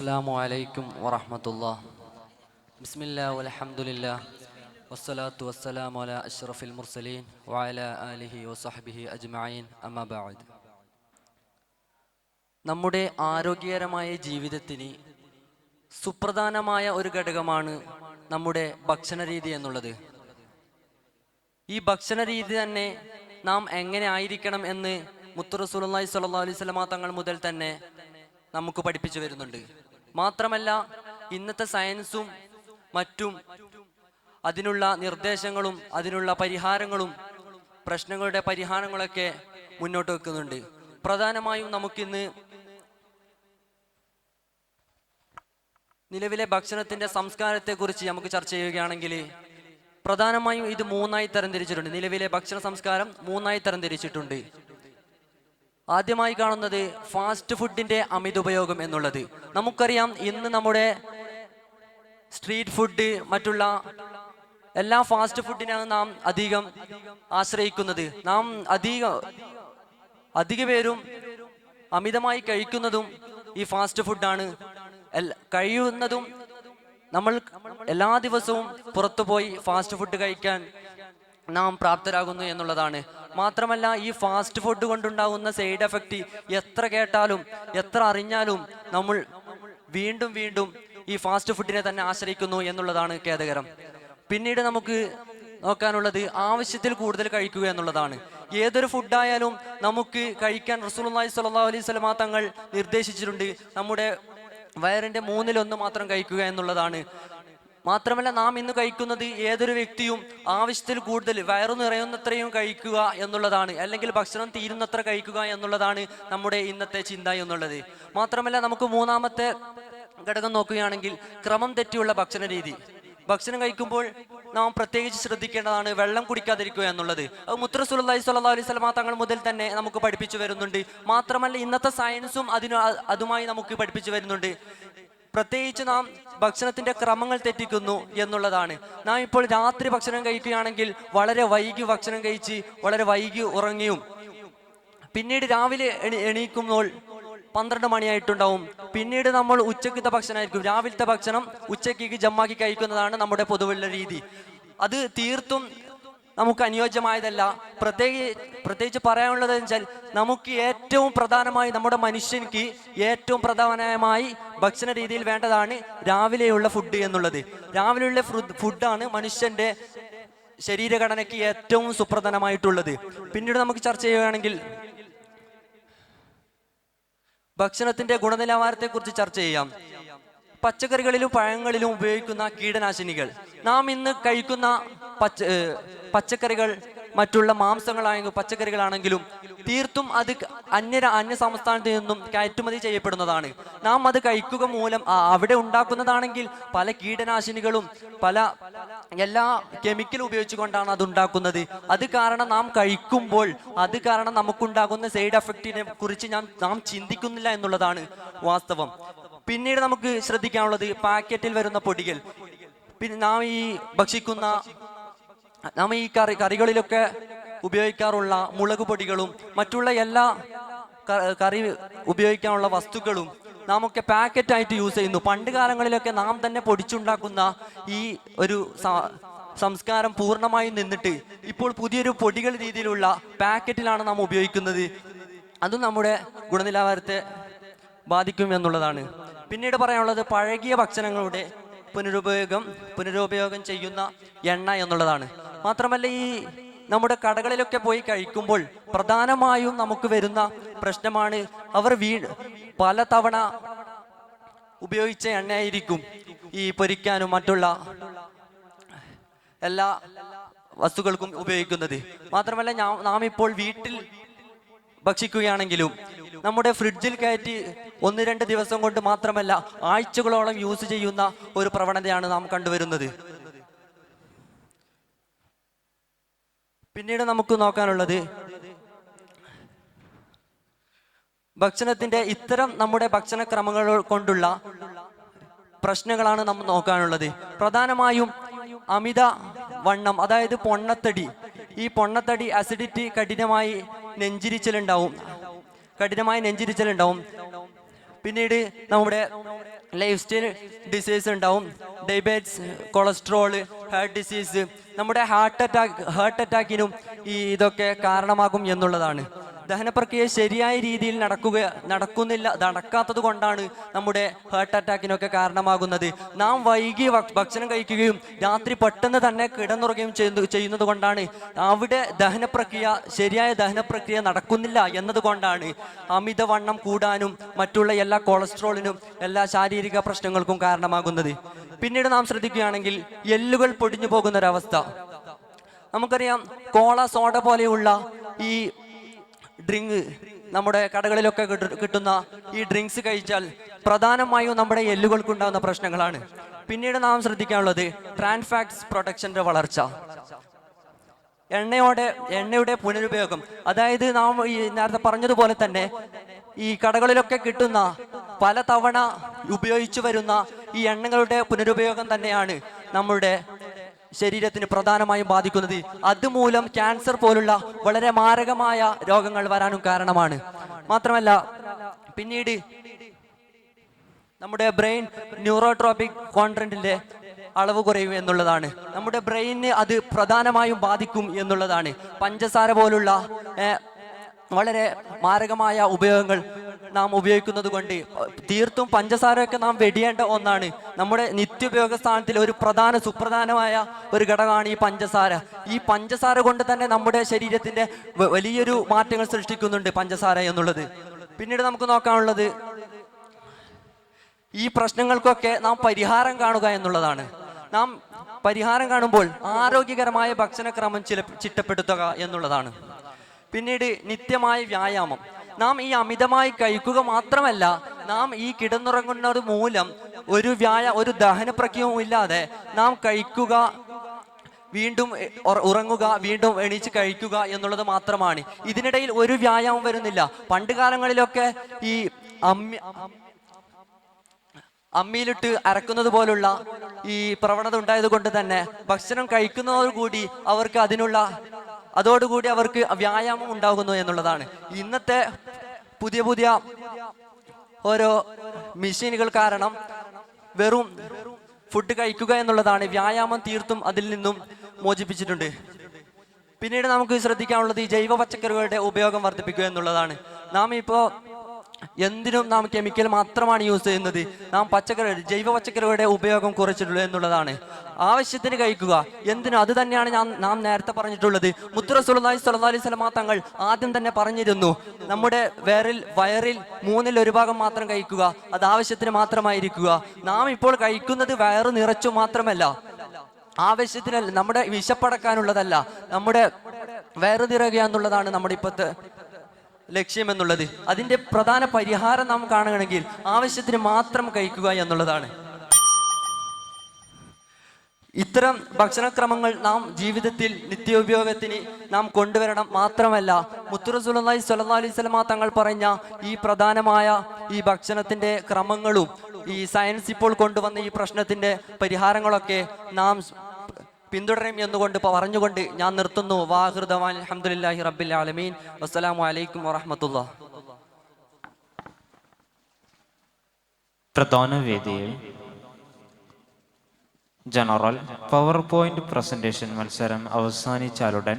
അസ്സലാമു അലൈക്കും വറഹ്മത്തുള്ളാഹ്. ബിസ്മില്ലാഹി വൽഹംദുലില്ലാഹ് വസ്സലാത്തു വസ്സലാമു അലാ അഷ്റഫിൽ മുർസലീൻ വഅലാ ആലിഹി വസഹ്ബിഹി അജ്മഈൻ അമ്മാ ബഅദ്. നമ്മുടെ ആരോഗ്യകരമായ ജീവിതത്തിന് സുപ്രധാനമായ ഒരു ഘടകമാണ് നമ്മുടെ ഭക്ഷണ രീതി എന്നുള്ളത്. ഈ ഭക്ഷണ രീതി തന്നെ നാം എങ്ങനെ ആയിരിക്കണം എന്ന് മുത്ത് റസൂലുള്ളാഹി സ്വല്ലല്ലാഹു അലൈഹി വസല്ലമ തങ്ങൾ മുതൽ തന്നെ നമുക്ക് പഠിപ്പിച്ചു വരുന്നുണ്ട്. മാത്രമല്ല, ഇന്നത്തെ സയൻസും മറ്റും അതിനുള്ള നിർദ്ദേശങ്ങളും അതിനുള്ള പരിഹാരങ്ങളും പ്രശ്നങ്ങളുടെ പരിഹാരങ്ങളൊക്കെ മുന്നോട്ട് വെക്കുന്നുണ്ട്. പ്രധാനമായും നമുക്കിന്ന് നിലവിലെ ഭക്ഷണത്തിന്റെ സംസ്കാരത്തെക്കുറിച്ച് നമുക്ക് ചർച്ച ചെയ്യുകയാണെങ്കിൽ പ്രധാനമായും ഇത് മൂന്നായി തരംതിരിച്ചിട്ടുണ്ട്. നിലവിലെ ഭക്ഷണ സംസ്കാരം മൂന്നായി തരംതിരിച്ചിട്ടുണ്ട്. ആദ്യമായി കാണുന്നത് ഫാസ്റ്റ് ഫുഡിന്റെ അമിതോപയോഗം എന്നുള്ളത്. നമുക്കറിയാം, ഇന്ന് നമ്മുടെ സ്ട്രീറ്റ് ഫുഡ് മറ്റുള്ള എല്ലാ ഫാസ്റ്റ് ഫുഡിനാണ് നാം അധികം ആശ്രയിക്കുന്നത്. നാം അധിക പേരും അമിതമായി കഴിക്കുന്നതും ഈ ഫാസ്റ്റ് ഫുഡാണ്. കഴിയുന്നതും നമ്മൾ എല്ലാ ദിവസവും പുറത്തു പോയി ഫാസ്റ്റ് ഫുഡ് കഴിക്കാൻ നാം പ്രാപ്തരാകുന്നു എന്നുള്ളതാണ്. മാത്രമല്ല, ഈ ഫാസ്റ്റ് ഫുഡ് കൊണ്ടുണ്ടാകുന്ന സൈഡ് എഫക്റ്റ് എത്ര കേട്ടാലും എത്ര അറിഞ്ഞാലും നമ്മൾ വീണ്ടും വീണ്ടും ഈ ഫാസ്റ്റ് ഫുഡിനെ തന്നെ ആശ്രയിക്കുന്നു എന്നുള്ളതാണ് ഖേദകരം. പിന്നീട് നമുക്ക് നോക്കാനുള്ളത് ആവശ്യത്തിൽ കൂടുതൽ കഴിക്കുക എന്നുള്ളതാണ്. ഏതൊരു ഫുഡായാലും നമുക്ക് കഴിക്കാൻ റസൂലുള്ളാഹി സ്വല്ലല്ലാഹു അലൈഹി വസല്ലമ തങ്ങൾ നിർദ്ദേശിച്ചിട്ടുണ്ട്. നമ്മുടെ വയറിന്റെ 1/3 മാത്രം കഴിക്കുക എന്നുള്ളതാണ്. മാത്രമല്ല, നാം ഇന്ന് കഴിക്കുന്നത് ഏതൊരു വ്യക്തിയും ആവശ്യത്തിൽ കൂടുതൽ വയറു നിറയുന്നത്രയും കഴിക്കുക എന്നുള്ളതാണ്, അല്ലെങ്കിൽ ഭക്ഷണം തീരുന്നത്ര കഴിക്കുക എന്നുള്ളതാണ് നമ്മുടെ ഇന്നത്തെ ചിന്ത എന്നുള്ളത്. മാത്രമല്ല, നമുക്ക് മൂന്നാമത്തെ ഘടകം നോക്കുകയാണെങ്കിൽ ക്രമം തെറ്റിയുള്ള ഭക്ഷണ രീതി. ഭക്ഷണം കഴിക്കുമ്പോൾ നാം പ്രത്യേകിച്ച് ശ്രദ്ധിക്കേണ്ടതാണ് വെള്ളം കുടിക്കാതിരിക്കുക എന്നുള്ളത്. അത് മുത്ത് റസൂലുള്ളാഹി സ്വല്ലല്ലാഹു അലൈഹി വസല്ലമ തങ്ങൾ മുതൽ തന്നെ നമുക്ക് പഠിപ്പിച്ചു വരുന്നുണ്ട്. മാത്രമല്ല, ഇന്നത്തെ സയൻസും അതുമായി നമുക്ക് പഠിപ്പിച്ചു വരുന്നുണ്ട്. പ്രത്യേകിച്ച് നാം ഭക്ഷണത്തിന്റെ ക്രമങ്ങൾ തെറ്റിക്കുന്നു എന്നുള്ളതാണ്. നാം ഇപ്പോൾ രാത്രി ഭക്ഷണം കഴിക്കുകയാണെങ്കിൽ വളരെ വൈകി ഭക്ഷണം കഴിച്ച് വളരെ വൈകി ഉറങ്ങിയും പിന്നീട് രാവിലെ എണീക്കുമ്പോൾ 12 മണിയായിട്ടുണ്ടാവും. പിന്നീട് നമ്മൾ ഉച്ചക്കത്തെ ഭക്ഷണമായിരിക്കും, രാവിലത്തെ ഭക്ഷണം ഉച്ചയ്ക്ക് ജമ്മാക്കി കഴിക്കുന്നതാണ് നമ്മുടെ പൊതുവുള്ള രീതി. അത് തീർത്തും നമുക്ക് അനുയോജ്യമായതല്ല. പ്രത്യേകിച്ച് പറയാനുള്ളത് വെച്ചാൽ, നമുക്ക് ഏറ്റവും പ്രധാനമായി നമ്മുടെ മനുഷ്യർക്ക് ഏറ്റവും പ്രധാനമായി ഭക്ഷണ രീതിയിൽ വേണ്ടതാണ് രാവിലെയുള്ള ഫുഡ് എന്നുള്ളത്. രാവിലെയുള്ള ഫുഡാണ് മനുഷ്യന്റെ ശരീരഘടനയ്ക്ക് ഏറ്റവും സുപ്രധാനമായിട്ടുള്ളത്. പിന്നീട് നമുക്ക് ചർച്ച ചെയ്യുകയാണെങ്കിൽ ഭക്ഷണത്തിന്റെ ഗുണനിലവാരത്തെ കുറിച്ച് ചർച്ച ചെയ്യാം. പച്ചക്കറികളിലും പഴങ്ങളിലും ഉപയോഗിക്കുന്ന കീടനാശിനികൾ. നാം ഇന്ന് കഴിക്കുന്ന പച്ചക്കറികൾ മറ്റുള്ള മാംസങ്ങളാണെങ്കിലും പച്ചക്കറികളാണെങ്കിലും തീർത്തും അത് അന്യ സംസ്ഥാനത്ത് നിന്നും കയറ്റുമതി ചെയ്യപ്പെടുന്നതാണ്. നാം അത് കഴിക്കുക മൂലം അവിടെ ഉണ്ടാക്കുന്നതാണെങ്കിൽ പല കീടനാശിനികളും എല്ലാ കെമിക്കൽ ഉപയോഗിച്ചുകൊണ്ടാണ് അത് ഉണ്ടാക്കുന്നത്. അത് കാരണം നാം കഴിക്കുമ്പോൾ അത് കാരണം നമുക്കുണ്ടാകുന്ന സൈഡ് എഫക്റ്റിനെ കുറിച്ച് നാം ചിന്തിക്കുന്നില്ല എന്നുള്ളതാണ് വാസ്തവം. പിന്നീട് നമുക്ക് ശ്രദ്ധിക്കാനുള്ളത് പാക്കറ്റിൽ വരുന്ന പൊടികൾ. പിന്നെ നാം ഈ കറികളിലൊക്കെ ഉപയോഗിക്കാറുള്ള മുളക് പൊടികളും മറ്റുള്ള എല്ലാ കറി ഉപയോഗിക്കാനുള്ള വസ്തുക്കളും നാം ഒക്കെ പാക്കറ്റായിട്ട് യൂസ് ചെയ്യുന്നു. പണ്ട് കാലങ്ങളിലൊക്കെ നാം തന്നെ പൊടിച്ചുണ്ടാക്കുന്ന ഈ ഒരു സംസ്കാരം പൂർണ്ണമായും നിന്നിട്ട് ഇപ്പോൾ പുതിയൊരു പൊടികൾ രീതിയിലുള്ള പാക്കറ്റിലാണ് നാം ഉപയോഗിക്കുന്നത്. അതും നമ്മുടെ ഗുണനിലവാരത്തെ ബാധിക്കും എന്നുള്ളതാണ്. പിന്നീട് പറയാനുള്ളത് പഴകിയ ഭക്ഷണങ്ങളുടെ പുനരുപയോഗം ചെയ്യുന്ന എണ്ണ എന്നുള്ളതാണ്. മാത്രമല്ല, ഈ നമ്മുടെ കടകളിലൊക്കെ പോയി കഴിക്കുമ്പോൾ പ്രധാനമായും നമുക്ക് വരുന്ന പ്രശ്നമാണ് അവർ പല തവണ ഉപയോഗിച്ച എണ്ണയായിരിക്കും ഈ പൊരിക്കാനും മറ്റുള്ള എല്ലാ വസ്തുക്കൾക്കും ഉപയോഗിക്കുന്നത്. മാത്രമല്ല, നാം ഇപ്പോൾ വീട്ടിൽ ഭക്ഷിക്കുകയാണെങ്കിലും നമ്മുടെ ഫ്രിഡ്ജിൽ കയറ്റി 1-2 ദിവസം കൊണ്ട് മാത്രമല്ല ആഴ്ചകളോളം യൂസ് ചെയ്യുന്ന ഒരു പ്രവണതയാണ് നാം കണ്ടുവരുന്നത്. പിന്നീട് നമുക്ക് നോക്കാനുള്ളത് ഭക്ഷണത്തിന്റെ ഇത്തരം നമ്മുടെ ഭക്ഷണക്രമങ്ങൾ കൊണ്ടുള്ള പ്രശ്നങ്ങളാണ് നമ്മൾ നോക്കാനുള്ളത്. പ്രധാനമായും അമിത വണ്ണം, അതായത് പൊണ്ണത്തടി. ഈ പൊണ്ണത്തടി, അസിഡിറ്റി, കഠിനമായി നെഞ്ചിരിച്ചലുണ്ടാവും. പിന്നീട് നമ്മുടെ ലൈഫ് സ്റ്റൈൽ ഡിസീസ് ഉണ്ടാവും, ഡയബറ്റിസ്, കൊളസ്ട്രോള്, ഹാർട്ട് ഡിസീസ്. നമ്മുടെ ഹാർട്ട് അറ്റാക്കിനും ഇതൊക്കെ കാരണമാകും എന്നുള്ളതാണ്. ദഹനപ്രക്രിയ ശരിയായ രീതിയിൽ നടക്കാത്തത് കൊണ്ടാണ് നമ്മുടെ ഹാർട്ട് അറ്റാക്കിനൊക്കെ കാരണമാകുന്നത്. നാം വൈകി ഭക്ഷണം കഴിക്കുകയും രാത്രി പെട്ടെന്ന് തന്നെ കിടന്നുറങ്ങുകയും ചെയ്യുന്നത് കൊണ്ടാണ് അവിടെ ശരിയായ ദഹനപ്രക്രിയ നടക്കുന്നില്ല എന്നതുകൊണ്ടാണ് അമിതവണ്ണം കൂടാനും മറ്റുള്ള എല്ലാ കൊളസ്ട്രോളിനും എല്ലാ ശാരീരിക പ്രശ്നങ്ങൾക്കും കാരണമാകുന്നത്. പിന്നീട് നാം ശ്രദ്ധിക്കുകയാണെങ്കിൽ എല്ലുകൾ പൊടിഞ്ഞു പോകുന്നൊരവസ്ഥ. നമുക്കറിയാം, കോള, സോഡ പോലെയുള്ള ഈ ഡ്രിങ്ക്, നമ്മുടെ കടകളിലൊക്കെ കിട്ടുന്ന ഈ ഡ്രിങ്ക്സ് കഴിച്ചാൽ പ്രധാനമായും നമ്മുടെ എല്ലുകൾക്കുണ്ടാകുന്ന പ്രശ്നങ്ങളാണ്. പിന്നീട് നാം ശ്രദ്ധിക്കാനുള്ളത് ട്രാൻസ് പ്രൊഡക്ഷന്റെ വളർച്ച. എണ്ണയുടെ പുനരുപയോഗം, അതായത് നാം ഈ നേരത്തെ പറഞ്ഞതുപോലെ തന്നെ ഈ കടകളിലൊക്കെ കിട്ടുന്ന പലതവണ ഉപയോഗിച്ചു വരുന്ന ഈ എണ്ണകളുടെ പുനരുപയോഗം തന്നെയാണ് നമ്മുടെ ശരീരത്തിന് പ്രധാനമായും ബാധിക്കുന്നത്. അതുമൂലം ക്യാൻസർ പോലുള്ള വളരെ മാരകമായ രോഗങ്ങൾ വരാനും കാരണമാണ്. മാത്രമല്ല, പിന്നീട് നമ്മുടെ ബ്രെയിൻ ന്യൂറോട്രോപിക് കോൺട്രന്റിന്റെ അളവ് കുറയും എന്നുള്ളതാണ്. നമ്മുടെ ബ്രെയിനിന് അത് പ്രധാനമായും ബാധിക്കും എന്നുള്ളതാണ്. പഞ്ചസാര പോലുള്ള വളരെ മാരകമായ ഉപയോഗങ്ങൾ നാം ഉപയോഗിക്കുന്നത് കൊണ്ട് തീർത്തും പഞ്ചസാരയൊക്കെ നാം വെടിയേണ്ട ഒന്നാണ്. നമ്മുടെ നിത്യോപയോഗ സ്ഥാനത്തിൽ ഒരു സുപ്രധാനമായ ഒരു ഘടകമാണ് ഈ പഞ്ചസാര. ഈ പഞ്ചസാര കൊണ്ട് തന്നെ നമ്മുടെ ശരീരത്തിന്റെ വലിയൊരു മാറ്റങ്ങൾ സൃഷ്ടിക്കുന്നുണ്ട് പഞ്ചസാര എന്നുള്ളത്. പിന്നീട് നമുക്ക് നോക്കാനുള്ളത് ഈ പ്രശ്നങ്ങൾക്കൊക്കെ നാം പരിഹാരം കാണുക എന്നുള്ളതാണ്. നാം പരിഹാരം കാണുമ്പോൾ ആരോഗ്യകരമായ ഭക്ഷണക്രമം ചിട്ടപ്പെടുത്തുക എന്നുള്ളതാണ്. പിന്നീട് നിത്യമായ വ്യായാമം. നാം ഈ അമിതമായി കഴിക്കുക മാത്രമല്ല, നാം ഈ കിടന്നുറങ്ങുന്നത് മൂലം ഒരു ദഹന പ്രക്രിയയും ഇല്ലാതെ നാം കഴിക്കുക, വീണ്ടും ഉറങ്ങുക, വീണ്ടും എണീച്ച് കഴിക്കുക എന്നുള്ളത് മാത്രമാണ്. ഇതിനിടയിൽ ഒരു വ്യായാമം വരുന്നില്ല. പണ്ട് കാലങ്ങളിലൊക്കെ ഈ അമ്മിയിലിട്ട് അരക്കുന്നത് പോലുള്ള ഈ പ്രവണത ഉണ്ടായത് കൊണ്ട് തന്നെ ഭക്ഷണം കഴിക്കുന്നതോടുകൂടി അവർക്ക് വ്യായാമം ഉണ്ടാകുന്നു എന്നുള്ളതാണ്. ഇന്നത്തെ പുതിയ ഓരോ മെഷീനുകൾ കാരണം വെറും ഫുഡ് കഴിക്കുക എന്നുള്ളതാണ്. വ്യായാമം തീർത്തും അതിൽ നിന്നും മോചിപ്പിച്ചിട്ടുണ്ട്. പിന്നീട് നമുക്ക് ശ്രദ്ധിക്കാനുള്ളത് ഈ ജൈവ പച്ചക്കറികളുടെ ഉപയോഗം വർദ്ധിപ്പിക്കുക എന്നുള്ളതാണ്. നാം ഇപ്പോൾ എന്തിനും നാം കെമിക്കൽ മാത്രമാണ് യൂസ് ചെയ്യുന്നത്. നാം ജൈവ പച്ചക്കറികളുടെ ഉപയോഗം കുറച്ചിട്ടുള്ളൂ എന്നുള്ളതാണ്. ആവശ്യത്തിന് കഴിക്കുക. എന്തിനും അത് തന്നെയാണ് നാം നേരത്തെ പറഞ്ഞിട്ടുള്ളത്. മുത്ത് റസൂലുള്ളാഹി സ്വല്ലല്ലാഹി അലൈഹി വസല്ലം തങ്ങൾ ആദ്യം തന്നെ പറഞ്ഞിരുന്നു, നമ്മുടെ വയറിൽ 1/3 ഭാഗം മാത്രം കഴിക്കുക, അത് ആവശ്യത്തിന് മാത്രമായിരിക്കുക. നാം ഇപ്പോൾ കഴിക്കുന്നത് വയറ് നിറച്ചു മാത്രമല്ല, ആവശ്യത്തിനല്ല, നമ്മുടെ വിശപ്പടക്കാനുള്ളതല്ല, നമ്മുടെ വയറ് നിറയുക എന്നുള്ളതാണ് നമ്മുടെ ഇപ്പോഴത്തെ ലക്ഷ്യം എന്നുള്ളത്. അതിന്റെ പ്രധാന പരിഹാരം നാം കാണുകയാണെങ്കിൽ ആവശ്യത്തിന് മാത്രം കഴിക്കുക എന്നുള്ളതാണ്. ഇത്തരം ഭക്ഷണക്രമങ്ങൾ നാം ജീവിതത്തിൽ നിത്യോപയോഗത്തിന് നാം കൊണ്ടുവരണം. മാത്രമല്ല, മുത്ത് റസൂലുള്ളാഹി സ്വല്ലല്ലാഹി അലൈഹി വസല്ലം തങ്ങൾ പറഞ്ഞ ഈ പ്രധാനമായ ഈ ഭക്ഷണത്തിന്റെ ക്രമങ്ങളും ഈ സയൻസ് ഇപ്പോൾ കൊണ്ടുവന്ന ഈ പ്രശ്നത്തിന്റെ പരിഹാരങ്ങളൊക്കെ നാം പിന്തുടരും എന്നുകൊണ്ട് പറഞ്ഞുകൊണ്ട് ഞാൻ നിർത്തുന്നു. വാഹിർ ദവാൻ അൽഹംദുലില്ലാഹി റബ്ബിൽ ആലമീൻ. വസ്സലാമു അലൈക്കും വറഹ്മത്തുള്ളാഹി. പ്രധാന വേദിയിൽ ജനറൽ പവർ പോയിന്റ് പ്രസന്റേഷൻ മത്സരം അവസാനിച്ചാലുടൻ